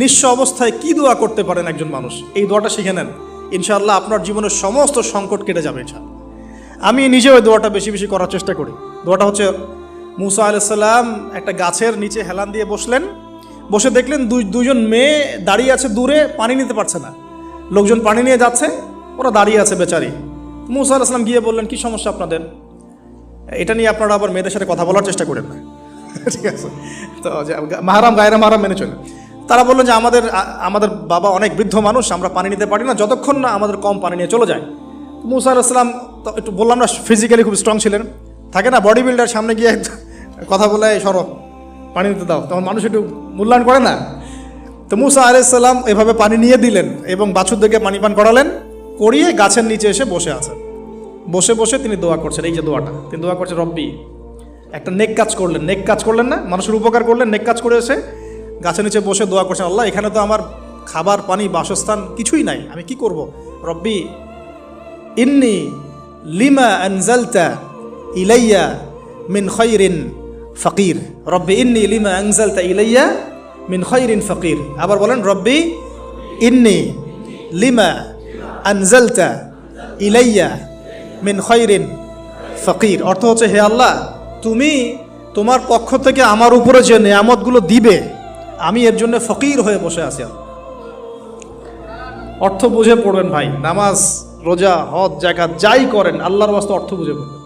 নিঃস্ব অবস্থায় কি দোয়া করতে পারেন একজন মানুষ, এই দোয়াটা শিখে নেন, ইনশাআল্লাহ আপনার জীবনের সমস্ত সংকট কেটে যাবে। ইনশাআল্লাহ আমি নিজেও ওই দোয়াটা বেশি বেশি করার চেষ্টা করি। দোয়াটা হচ্ছে, মুসা আলাইহিস সালাম একটা গাছের নিচে হেলান দিয়ে বসলেন, বসে দেখলেন দুইজন মেয়ে দাঁড়িয়ে আছে দূরে, পানি নিতে পারছে না, লোকজন পানি নিয়ে যাচ্ছে, ওরা দাঁড়িয়ে আছে বেচারি। মুসা আলাইহিস সালাম গিয়ে বললেন, কি সমস্যা আপনাদের? এটা নিয়ে আপনারা আবার মেয়েদের সাথে কথা বলার চেষ্টা করেন না, ঠিক আছে? তো মাহারাম গায়রা মাহারাম মেনে চলে। তারা বললেন যে আমাদের বাবা অনেক বৃদ্ধ মানুষ, আমরা পানি নিতে পারি না যতক্ষণ না আমাদের কম পানি নিয়ে চলে যায়। মুসা আলাইহিস সালাম তো একটু বললাম না, ফিজিক্যালি খুব স্ট্রং ছিলেন, থাকে না বডি বিল্ডার, সামনে গিয়ে কথা বলে সরো পানি নিতে দাও, তখন মানুষ একটু মূল্যায়ন করে না। তো মুসা আলাইহিস সালাম এভাবে পানি নিয়ে দিলেন এবং বাছুরদেরকে পানি পান করালেন, করিয়ে গাছের নিচে এসে বসে আছেন। বসে বসে তিনি দোয়া করছেন, এই যে দোয়াটা তিনি দোয়া করছেন, রব্বি, একটা নেক কাজ করলেন, নেক কাজ করলেন না, মানুষের উপকার করলেন, নেক কাজ করে এসে গাছের নিচে বসে দোয়া করছেন, আল্লাহ এখানে তো আমার খাবার পানি বাসস্থান কিছুই নাই, আমি কি করব? রব্বি ইন্নি লিমা আনজালতা ইলাইয়া মিন খায়রিন ফকির, রব্বি ইন্নি লিমা আনজালতা ইলাইয়া মিন খায়রিন ফকির। আবার বলেন, রব্বি ইন্নি লিমা আনজালতা ইলাইয়া মিন খায়রিন ফকির। অর্থ হচ্ছে, হে আল্লাহ, তুমি তোমার পক্ষ থেকে আমার উপরে যে নেয়ামতগুলো দিবে, আমি এর জন্য ফকির হয়ে বসে আছি। অর্থ বুঝে পড়বেন ভাই, নামাজ রোজা হজ জাকাত যাই করেন আল্লাহর ওয়াস্তে অর্থ বুঝে পড়বেন।